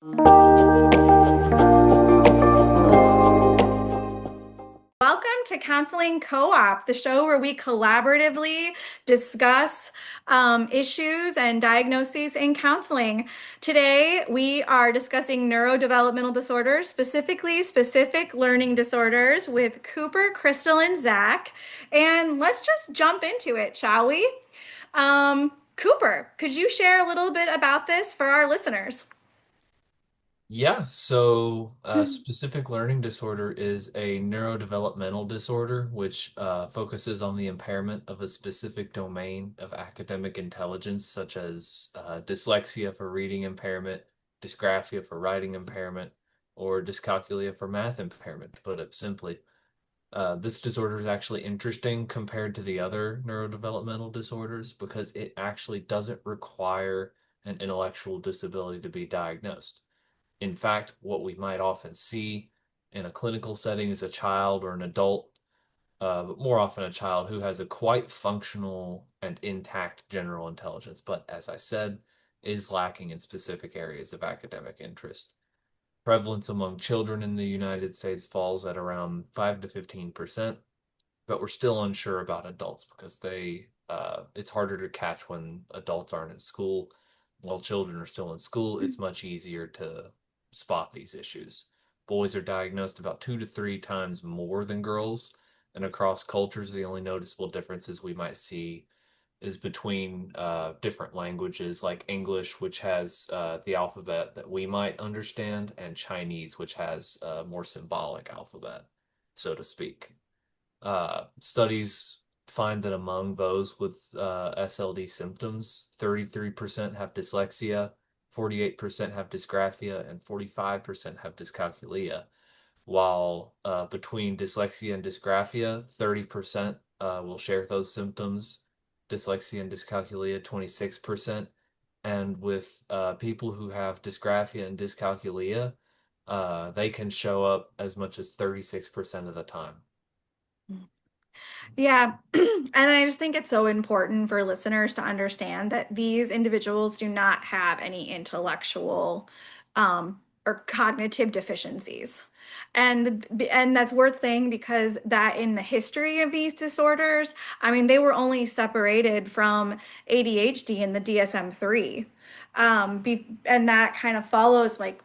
Welcome to Counseling Co-op, the show where we collaboratively discuss issues and diagnoses in counseling. Today, we are discussing neurodevelopmental disorders, specifically specific learning disorders with Cooper, Crystal, and Zach. And let's just jump into it, shall we? Cooper, could you share a little bit about this for our listeners? Yeah, so specific learning disorder is a neurodevelopmental disorder which focuses on the impairment of a specific domain of academic intelligence, such as dyslexia for reading impairment, dysgraphia for writing impairment, or dyscalculia for math impairment, to put it simply. This disorder is actually interesting compared to the other neurodevelopmental disorders because it actually doesn't require an intellectual disability to be diagnosed. In fact, what we might often see in a clinical setting is a child or an adult, but more often a child who has a quite functional and intact general intelligence, but as I said, is lacking in specific areas of academic interest. Prevalence among children in the United States falls at around 5 to 15%, but we're still unsure about adults because it's harder to catch when adults aren't in school. While children are still in school, it's much easier to spot these issues. Boys are diagnosed about 2 to 3 times more than girls, and across cultures, the only noticeable differences we might see is between different languages like English, which has the alphabet that we might understand, and Chinese, which has a more symbolic alphabet, so to speak. Studies find that among those with SLD symptoms, 33% have dyslexia, 48% have dysgraphia, and 45% have dyscalculia. While between dyslexia and dysgraphia, 30% will share those symptoms, dyslexia and dyscalculia, 26%. And with people who have dysgraphia and dyscalculia, they can show up as much as 36% of the time. Yeah, and I just think it's so important for listeners to understand that these individuals do not have any intellectual or cognitive deficiencies. And that's worth saying because that in the history of these disorders, I mean, they were only separated from ADHD in the DSM-3. And that kind of follows like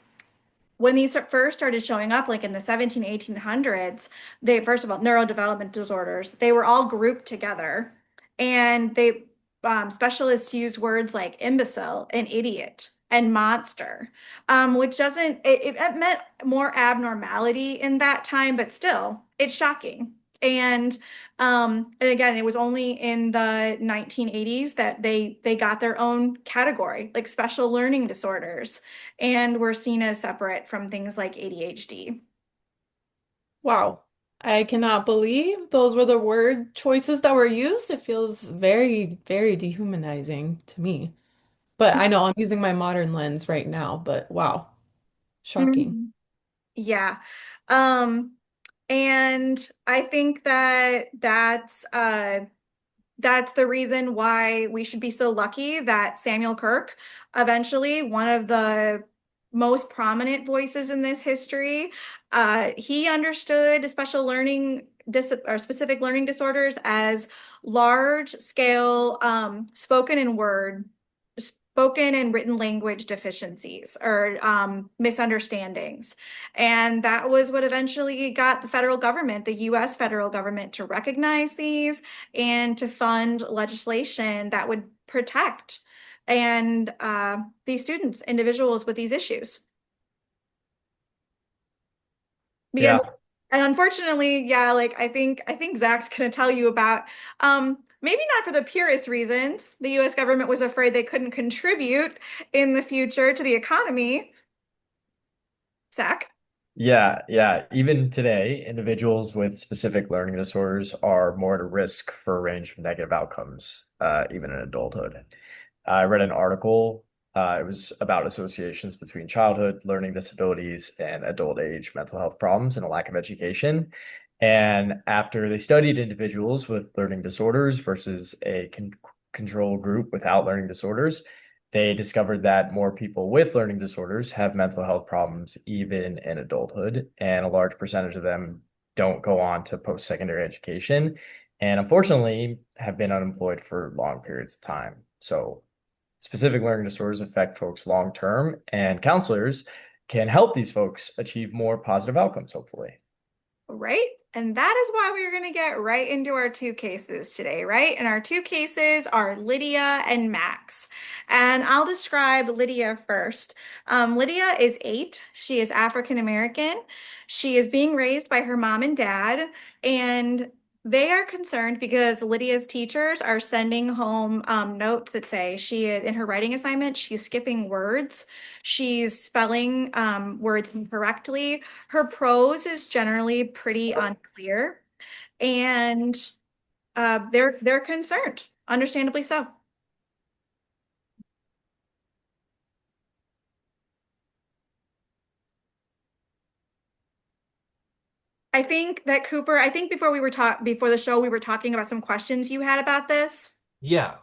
when these first started showing up, like in the 1800s, they, first of all, neurodevelopment disorders, they were all grouped together. And specialists use words like imbecile and idiot and monster, which doesn't, it meant more abnormality in that time, but still, it's shocking. And again, it was only in the 1980s that they got their own category, like special learning disorders, and were seen as separate from things like ADHD. Wow. I cannot believe those were the word choices that were used. It feels very, very dehumanizing to me. But I know I'm using my modern lens right now, but wow, shocking. Mhm. Yeah. Um, and I think that that's the reason why we should be so lucky that Samuel Kirk, eventually one of the most prominent voices in this history, he understood special learning or specific learning disorders as large scale spoken and written language deficiencies or misunderstandings. And that was what eventually got the federal government, the US federal government, to recognize these and to fund legislation that would protect and these students, individuals with these issues. Again, Yeah, and unfortunately, yeah, like I think Zach's gonna tell you about maybe not for the purest reasons. The US government was afraid they couldn't contribute in the future to the economy. Zach. yeah. Even today, individuals with specific learning disorders are more at risk for a range of negative outcomes, even in adulthood. I read an article, it was about associations between childhood learning disabilities and adult age mental health problems and a lack of education. And after they studied individuals with learning disorders versus a control group without learning disorders, They discovered that more people with learning disorders have mental health problems even in adulthood, and a large percentage of them don't go on to post-secondary education, and unfortunately have been unemployed for long periods of time. So specific learning disorders affect folks long term, and counselors can help these folks achieve more positive outcomes, hopefully. Right? And that is why we're going to get right into our two cases today, right? And our two cases are Lydia and Max. And I'll describe Lydia first. Lydia is 8. She is African American. She is being raised by her mom and dad. And they are concerned because Lydia's teachers are sending home notes that say she is in her writing assignment, she's skipping words, she's spelling words incorrectly. Her prose is generally pretty unclear, and they're concerned, understandably so. I think that Cooper, I think before the show, we were talking about some questions you had about this. Yeah,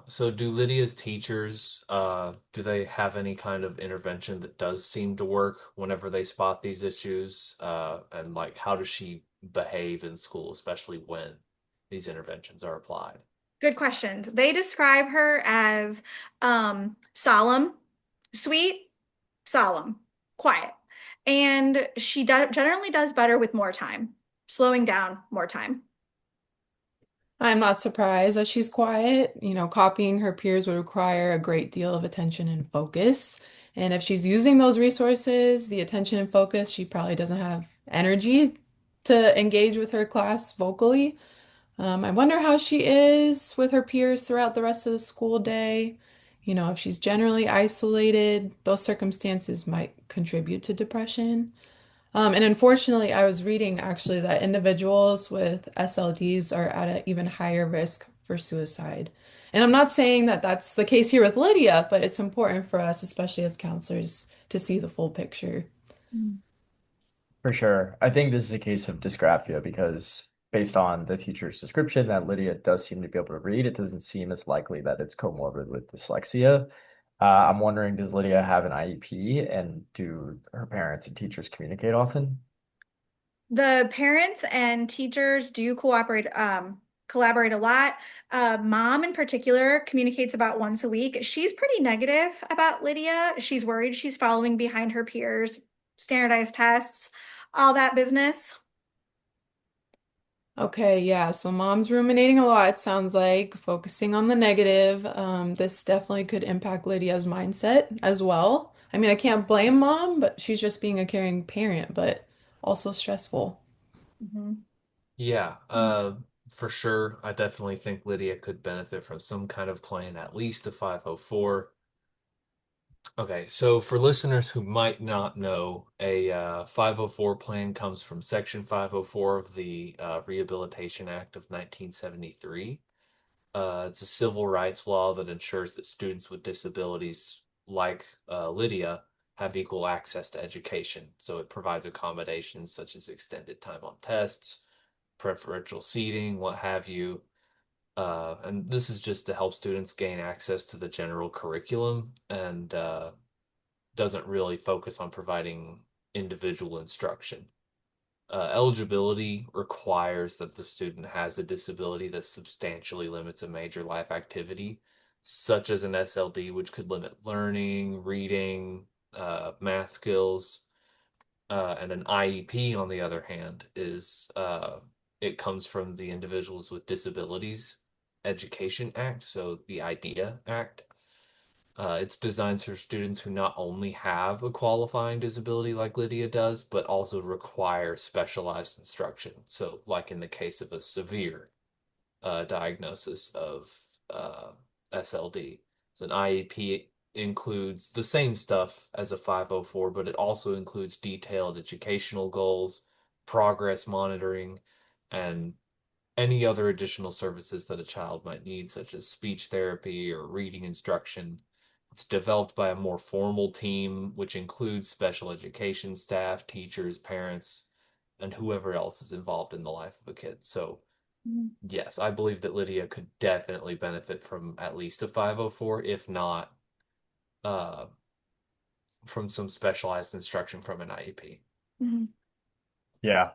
so do Lydia's teachers, do they have any kind of intervention that does seem to work whenever they spot these issues? And like, how does she behave in school, especially when these interventions are applied? Good questions. They describe her as solemn, sweet, solemn, quiet. And generally does better with more time, slowing down more time. I'm not surprised that she's quiet. Copying her peers would require a great deal of attention and focus. And if she's using those resources, the attention and focus, she probably doesn't have energy to engage with her class vocally. I wonder how she is with her peers throughout the rest of the school day. If she's generally isolated, those circumstances might contribute to depression. And unfortunately, I was reading actually that individuals with SLDs are at an even higher risk for suicide. And I'm not saying that that's the case here with Lydia, but it's important for us, especially as counselors, to see the full picture. Mm. For sure. I think this is a case of dysgraphia because based on the teacher's description that Lydia does seem to be able to read, it doesn't seem as likely that it's comorbid with dyslexia. I'm wondering, does Lydia have an IEP and do her parents and teachers communicate often? The parents and teachers do collaborate a lot. Mom in particular communicates about once a week. She's pretty negative about Lydia. She's worried she's following behind her peers, standardized tests, all that business. Okay, yeah, so mom's ruminating a lot, it sounds like, focusing on the negative. This definitely could impact Lydia's mindset as well. I mean, I can't blame mom, but she's just being a caring parent, but also stressful. Mhm. Yeah, for sure. I definitely think Lydia could benefit from some kind of plan, at least a 504. Okay, so for listeners who might not know, a 504 plan comes from Section 504 of the Rehabilitation Act of 1973. It's a civil rights law that ensures that students with disabilities, like Lydia, have equal access to education. So it provides accommodations such as extended time on tests, preferential seating, what have you. And this is just to help students gain access to the general curriculum and doesn't really focus on providing individual instruction. Eligibility requires that the student has a disability that substantially limits a major life activity, such as an SLD, which could limit learning, reading, math skills. And an IEP, on the other hand, is it comes from the Individuals with Disabilities Education Act, so the IDEA Act. It's designed for students who not only have a qualifying disability like Lydia does, but also require specialized instruction. So, like in the case of a severe diagnosis of SLD, so an IEP includes the same stuff as a 504, but it also includes detailed educational goals, progress monitoring, and any other additional services that a child might need, such as speech therapy or reading instruction. It's developed by a more formal team, which includes special education staff, teachers, parents, and whoever else is involved in the life of a kid. So, Mhm. yes, I believe that Lydia could definitely benefit from at least a 504, if not uh, from some specialized instruction from an IEP. Mhm. Yeah.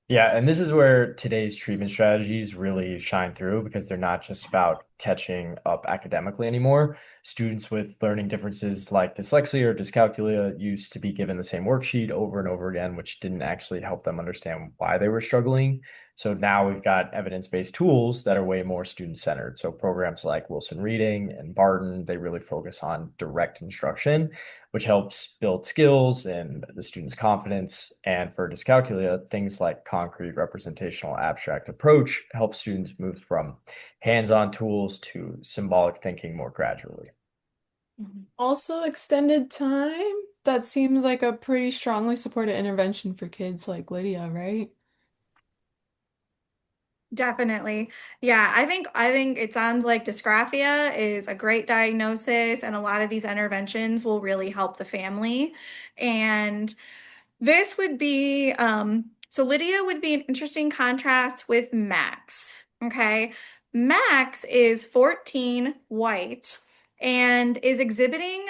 Yeah, and this is where today's treatment strategies really shine through because they're not just about catching up academically anymore. Students with learning differences like dyslexia or dyscalculia used to be given the same worksheet over and over again, which didn't actually help them understand why they were struggling. So now we've got evidence-based tools that are way more student-centered. So programs like Wilson Reading and Barton, they really focus on direct instruction, which helps build skills and the student's confidence. And for dyscalculia, things like concrete representational abstract approach help students move from hands-on tools to symbolic thinking more gradually. Mhm. Also, extended time. That seems like a pretty strongly supported intervention for kids like Lydia, right? Definitely. Yeah, I think it sounds like dysgraphia is a great diagnosis, and a lot of these interventions will really help the family. And this would be so Lydia would be an interesting contrast with Max. Okay. Max is 14, white, and is exhibiting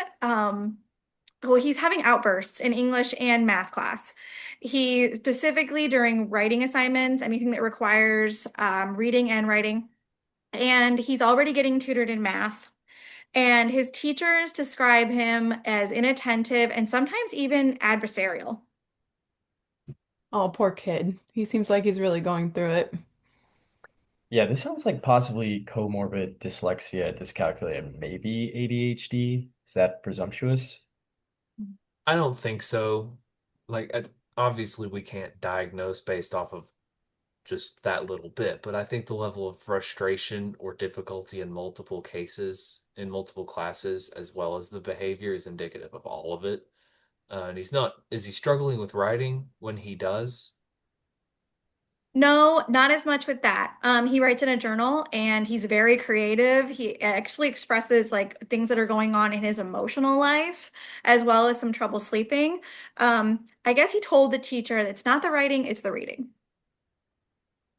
well, he's having outbursts in English and math class. He specifically during writing assignments, anything that requires reading and writing. And he's already getting tutored in math. And his teachers describe him as inattentive and sometimes even adversarial. Oh, poor kid. He seems like he's really going through it. Yeah, this sounds like possibly comorbid dyslexia, dyscalculia, and maybe ADHD. Is that presumptuous? I don't think so. Like, obviously, we can't diagnose based off of just that little bit, but I think the level of frustration or difficulty in multiple cases, in multiple classes, as well as the behavior is indicative of all of it. And is he struggling with writing when he does? No, not as much with that. He writes in a journal and he's very creative. He actually expresses like things that are going on in his emotional life, as well as some trouble sleeping. I guess he told the teacher that it's not the writing, it's the reading.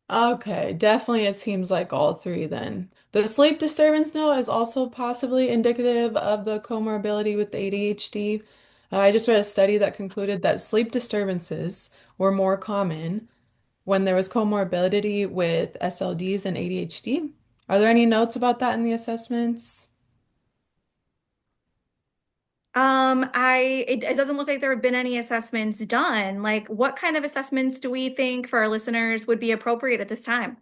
Okay, definitely it seems like all three then. The sleep disturbance note is also possibly indicative of the comorbidity with the ADHD. I just read a study that concluded that sleep disturbances were more common when there was comorbidity with SLDs and ADHD. Are there any notes about that in the assessments? It doesn't look like there have been any assessments done. Like, what kind of assessments do we think for our listeners would be appropriate at this time?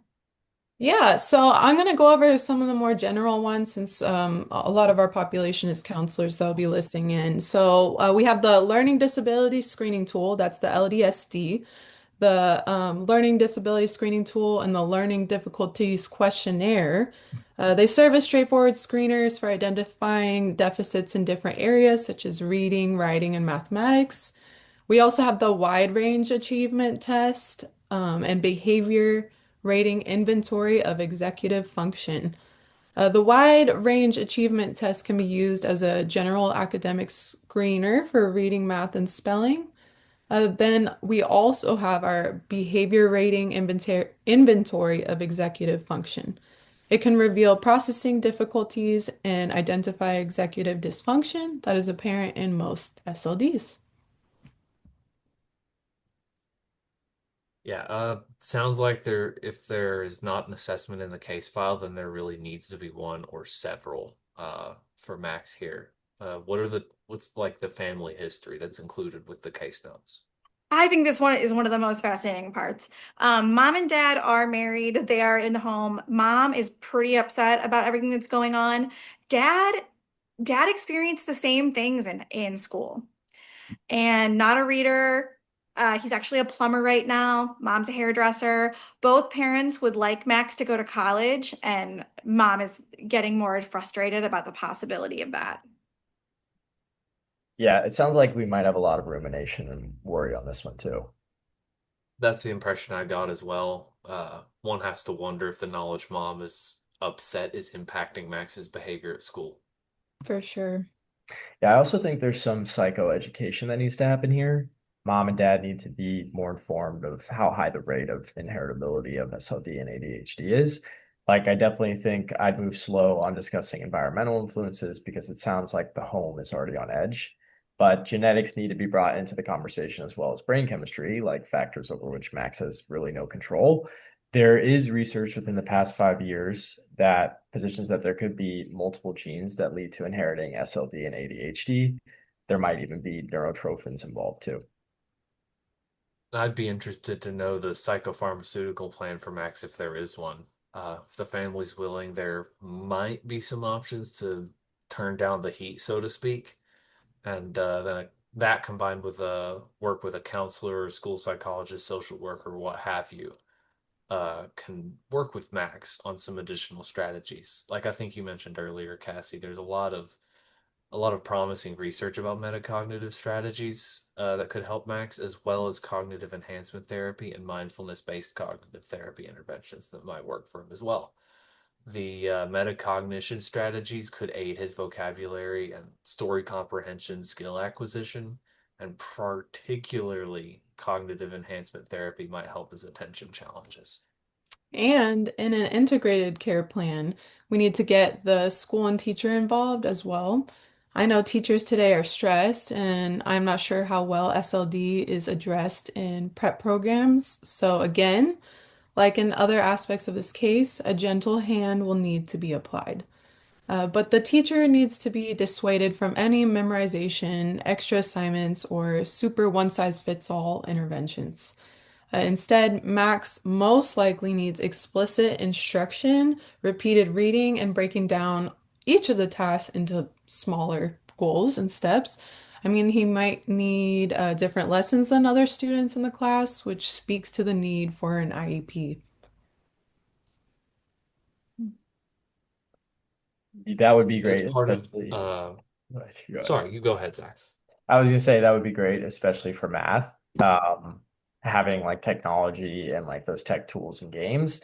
Yeah, so I'm going to go over some of the more general ones since a lot of our population is counselors that'll be listening in. So we have the Learning Disability Screening Tool, that's the LDSD, the Learning Disability Screening Tool, and the Learning Difficulties Questionnaire. They serve as straightforward screeners for identifying deficits in different areas such as reading, writing, and mathematics. We also have the wide range achievement test and behavior rating inventory of executive function. The wide range achievement test can be used as a general academic screener for reading, math, and spelling. Then we also have our behavior rating inventory of executive function. It can reveal processing difficulties and identify executive dysfunction that is apparent in most SLDs. Yeah, sounds like if there is not an assessment in the case file, then there really needs to be one or several for Max here. What's like the family history that's included with the case notes? I think this one is one of the most fascinating parts. Mom and dad are married. They are in the home. Mom is pretty upset about everything that's going on. Dad, dad experienced the same things in school and not a reader. He's actually a plumber right now. Mom's a hairdresser. Both parents would like Max to go to college, and mom is getting more frustrated about the possibility of that. Yeah, it sounds like we might have a lot of rumination and worry on this one too. That's the impression I got as well. One has to wonder if the knowledge mom is upset is impacting Max's behavior at school. For sure. Yeah, I also think there's some psychoeducation that needs to happen here. Mom and dad need to be more informed of how high the rate of inheritability of SLD and ADHD is. Like, I definitely think I'd move slow on discussing environmental influences because it sounds like the home is already on edge. But genetics need to be brought into the conversation as well as brain chemistry, like factors over which Max has really no control. There is research within the past 5 years that positions that there could be multiple genes that lead to inheriting SLD and ADHD. There might even be neurotrophins involved too. I'd be interested to know the psychopharmaceutical plan for Max if there is one. If the family's willing, there might be some options to turn down the heat, so to speak. And then that combined with work with a counselor, or school psychologist, social worker, what have you, can work with Max on some additional strategies. Like I think you mentioned earlier, Cassie, there's a lot of promising research about metacognitive strategies that could help Max, as well as cognitive enhancement therapy and mindfulness-based cognitive therapy interventions that might work for him as well. The metacognition strategies could aid his vocabulary and story comprehension skill acquisition, and particularly cognitive enhancement therapy might help his attention challenges. And in an integrated care plan, we need to get the school and teacher involved as well. I know teachers today are stressed, and I'm not sure how well SLD is addressed in prep programs. So, again, like in other aspects of this case, a gentle hand will need to be applied. But the teacher needs to be dissuaded from any memorization, extra assignments, or super one-size-fits-all interventions. Instead, Max most likely needs explicit instruction, repeated reading, and breaking down each of the tasks into smaller goals and steps. I mean, he might need different lessons than other students in the class, which speaks to the need for an IEP. That would be As great, part of, especially. Go ahead. sorry, you go ahead, Zach. I was gonna say that would be great, especially for math. Having like technology and like those tech tools and games.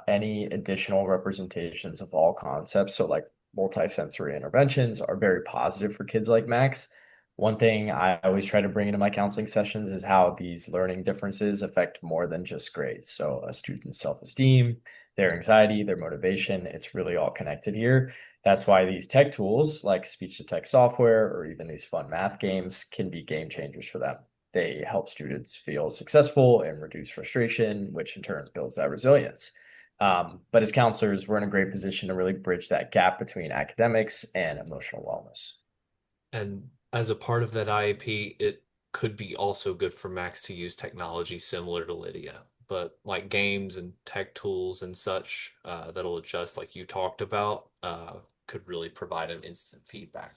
Any additional representations of all concepts, so like multisensory interventions, are very positive for kids like Max. One thing I always try to bring into my counseling sessions is how these learning differences affect more than just grades. So a student's self-esteem, their anxiety, their motivation, it's really all connected here. That's why these tech tools like speech to text software or even these fun math games can be game changers for them. They help students feel successful and reduce frustration, which in turn builds that resilience. But as counselors, we're in a great position to really bridge that gap between academics and emotional wellness. And as a part of that IEP, it could be also good for Max to use technology similar to Lydia, but like games and tech tools and such that'll adjust, like you talked about, could really provide an instant feedback.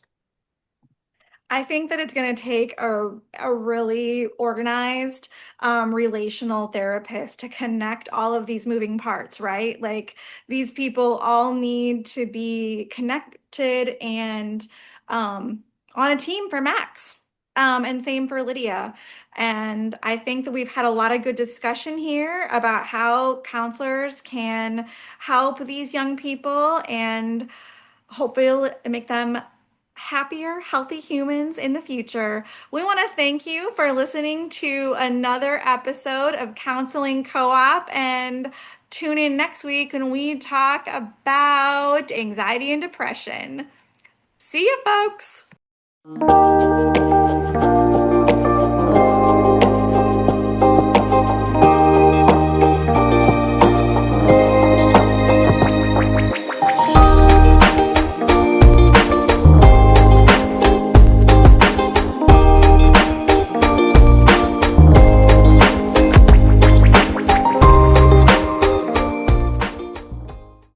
I think that it's going to take a really organized relational therapist to connect all of these moving parts, right? Like these people all need to be connected and on a team for Max. And same for Lydia. And I think that we've had a lot of good discussion here about how counselors can help these young people and hopefully make them happier, healthy humans in the future. We want to thank you for listening to another episode of Counseling Co-op and tune in next week when we talk about anxiety and depression. See you, folks.